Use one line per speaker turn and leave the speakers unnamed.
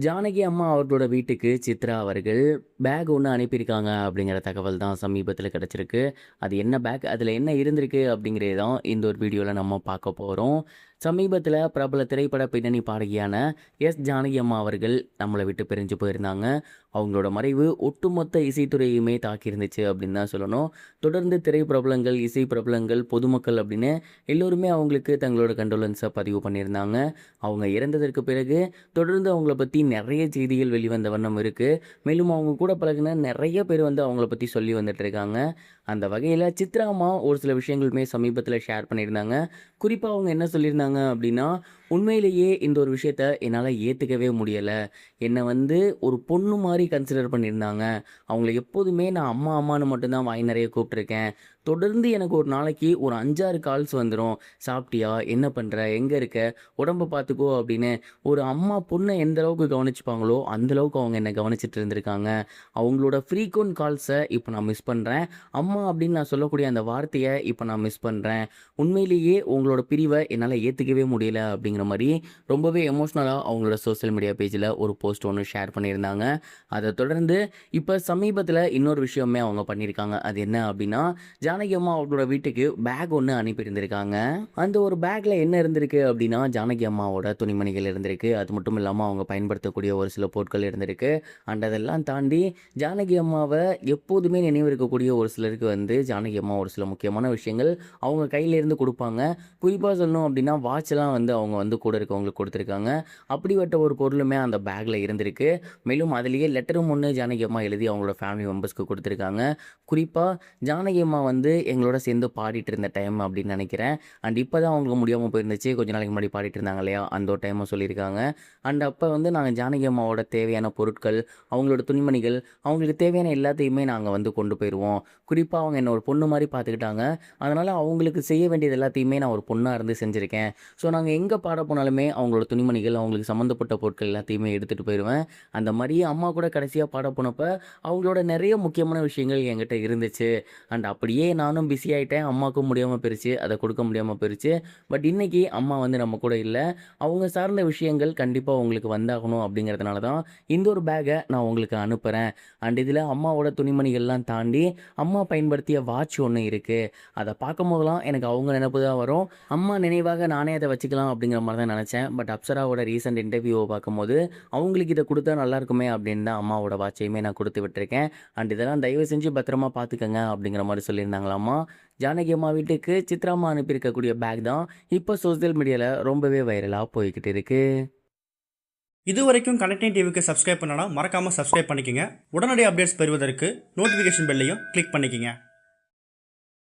ஜானகி அம்மா அவர்களோட வீட்டுக்கு சித்ரா அவர்கள் பேக் ஒன்று அனுப்பியிருக்காங்க அப்படிங்கிற தகவல் தான் சமீபத்தில் கிடச்சிருக்கு. அது என்ன பேக், அதில் என்ன இருந்திருக்கு அப்படிங்கிறது தான் இந்த ஒரு வீடியோவில் நம்ம பார்க்க போகிறோம். சமீபத்தில் பிரபல திரைப்பட பின்னணி பாடகியான ஜானகி அம்மா அவர்கள் நம்மளை விட்டு பிரிஞ்சு போயிருந்தாங்க. அவங்களோட மறைவு ஒட்டுமொத்த இசைத்துறையுமே தாக்கியிருந்துச்சு அப்படின்னு தான் சொல்லணும். தொடர்ந்து திரைப்பிரபலங்கள், இசை பிரபலங்கள், பொதுமக்கள் அப்படின்னு எல்லோருமே அவங்களுக்கு தங்களோட கண்டோலன்ஸை பதிவு பண்ணியிருந்தாங்க. அவங்க இறந்ததற்கு பிறகு தொடர்ந்து அவங்கள பற்றி நிறைய செய்திகள் வெளிவந்த வண்ணம் இருக்குது. மேலும் அவங்க கூட பழகின நிறைய பேர் வந்து அவங்கள பற்றி சொல்லி வந்துட்டு இருக்காங்க. அந்த வகையில் சித்ரா அம்மா ஒரு சில விஷயங்களுமே சமீபத்தில் ஷேர் பண்ணியிருந்தாங்க. குறிப்பாக அவங்க என்ன சொல்லியிருந்தாங்க அப்படின்னா, உண்மையிலேயே இந்த ஒரு விஷயத்த என்னால் ஏற்றுக்கவே முடியலை. என்னை வந்து ஒரு பொண்ணு மாதிரி கன்சிடர் பண்ணியிருந்தாங்க. அவங்கள எப்போதுமே நான் அம்மா அம்மான்னு மட்டும்தான் வாய் நிறைய கூப்பிட்ருக்கேன். தொடர்ந்து எனக்கு ஒரு நாளைக்கு ஒரு 5-6 கால்ஸ் வந்துடும். சாப்பிட்டியா, என்ன பண்ணுற, எங்கே இருக்க, உடம்பை பார்த்துக்கோ அப்படின்னு. ஒரு அம்மா பொண்ணை எந்த அளவுக்கு கவனிச்சுப்பாங்களோ அந்தளவுக்கு அவங்க என்னை கவனிச்சிட்டு இருந்திருக்காங்க. அவங்களோட ஃப்ரீக்வெண்ட் கால்ஸை இப்போ நான் மிஸ் பண்ணுறேன். அம்மா அப்படின்னு நான் சொல்லக்கூடிய அந்த வார்த்தையை இப்போ நான் மிஸ் பண்ணுறேன். உண்மையிலேயே உங்களோட பிரிவை என்னால் ஏற்றுக்கவே முடியல அப்படிங்கிற மாதிரி ரொம்பவே எமோஷ்னலாக அவங்களோட சோஷியல் மீடியா பேஜில் ஒரு போஸ்ட் ஒன்று ஷேர் பண்ணியிருந்தாங்க. அதை தொடர்ந்து இப்போ சமீபத்தில் இன்னொரு விஷயமே அவங்க பண்ணியிருக்காங்க. அது என்ன அப்படின்னா, ஜானகி அம்மா அவங்களோட வீட்டுக்கு பேக் ஒன்று அனுப்பியிருந்திருக்காங்க. அந்த ஒரு பேக்கில் என்ன இருந்திருக்கு அப்படின்னா, ஜானகி அம்மாவோட துணிமணிகள் இருந்திருக்கு. அது மட்டும் இல்லாமல் அவங்க பயன்படுத்தக்கூடிய ஒரு சில பொருட்கள் இருந்திருக்கு. அண்ட் அதெல்லாம் தாண்டி ஜானகி அம்மாவை எப்போதுமே நினைவு இருக்கக்கூடிய ஒரு சிலருக்கு வந்து ஜானகி அம்மா ஒரு சில முக்கியமான விஷயங்கள் அவங்க கையிலேருந்து கொடுப்பாங்க. குறிப்பாக சொல்லணும் அப்படின்னா, வாட்செல்லாம் வந்து அவங்க வந்து கூட இருக்கவங்களுக்கு கொடுத்துருக்காங்க. அப்படிப்பட்ட ஒரு பொருளுமே அந்த பேக்கில் இருந்திருக்கு. மேலும் அதிலேயே லெட்டரும் ஒன்று ஜானகி அம்மா எழுதி அவங்களோட ஃபேமிலி மெம்பர்ஸ்க்கு கொடுத்துருக்காங்க. குறிப்பாக ஜானகி அம்மா வந்து எங்களோட சேர்ந்து பாடிட்டு இருந்த டைம் அப்படின்னு நினைக்கிறேன். அண்ட் இப்போ தான் அவங்களுக்கு முடியாமல் போயிருந்துச்சு. கொஞ்ச நாளைக்கு முன்னாடி பாடிட்டு இருந்தாங்க இல்லையா, அந்த ஒரு டைமை சொல்லியிருக்காங்க. அண்ட் அப்போ வந்து நாங்கள் ஜானகி அம்மாவோட தேவையான பொருட்கள், அவங்களோட துணிமணிகள், அவங்களுக்கு தேவையான எல்லாத்தையுமே நாங்கள் வந்து கொண்டு போயிடுவோம். குறிப்பாக அவங்க என்ன ஒரு பொண்ணு மாதிரி பார்த்துக்கிட்டாங்க. அதனால் அவங்களுக்கு செய்ய வேண்டியது எல்லாத்தையுமே நான் ஒரு பொண்ணாக இருந்து செஞ்சுருக்கேன். ஸோ நாங்கள் எங்கே பாட போனாலுமே அவங்களோட துணிமணிகள், அவங்களுக்கு சம்மந்தப்பட்ட பொருட்கள் எல்லாத்தையுமே எடுத்துகிட்டு போயிடுவேன். அந்த மாதிரி அம்மா கூட கடைசியாக பாட போனப்போ அவங்களோட நிறைய முக்கியமான விஷயங்கள் என்கிட்ட இருந்துச்சு. அண்ட் அப்படியே நானும் பிஸி ஆகிட்டேன். அம்மாவுக்கும் முடியாமல் போயிருச்சு, அதை கொடுக்க முடியாமல் போயிருச்சு. பட் இன்றைக்கி அம்மா வந்து நம்ம கூட இல்லை. அவங்க சார்ந்த விஷயங்கள் கண்டிப்பாக உங்களுக்கு வந்தாகணும் அப்படிங்கிறதுனால தான் இந்த ஒரு பேக்கை நான் உங்களுக்கு அனுப்புகிறேன். அண்ட் இதில் அம்மாவோட துணிமணிகள்லாம் தாண்டி அம்மா பயன்படுத்திய வாட்ச் ஒன்று இருக்குது. அதை பார்க்கும் போதெல்லாம் எனக்கு அவங்க நினைப்பு தான் வரும். அம்மா நினைவாக நானே அதை வச்சுக்கலாம் அப்படிங்கிற மாதிரி தான் நினச்சேன். பட் அப்சராவோட ரீசெண்ட் இன்டர்வியூவை பார்க்கும்போது அவங்களுக்கு இதை கொடுத்தா நல்லாயிருக்குமே அப்படின்னு தான் அம்மாவோட வாட்சையுமே நான் கொடுத்து விட்டுருக்கேன். அண்ட் இதெல்லாம் தயவு செஞ்சு பத்திரமா பார்த்துக்கங்க அப்படிங்கிற மாதிரி சொல்லியிருந்தாங்களாம்மா. ஜானகி அம்மா வீட்டுக்கு சித்ரா அம்மா அனுப்பியிருக்கக்கூடிய பேக் தான் இப்போ சோசியல் மீடியாவில் ரொம்பவே வைரலாக போய்கிட்டு இருக்கு.
இது வரைக்கும் கனெக்டிங் டிவிக்கு சப்ஸ்கிரைப் பண்ணனா மறக்காமல் சப்ஸ்கிரைப் பண்ணிக்கங்க. உடனடி அப்டேட்ஸ் பெறுவதற்கு நோட்டிஃபிகேஷன் பெல்லையும் கிளிக் பண்ணிக்கங்க.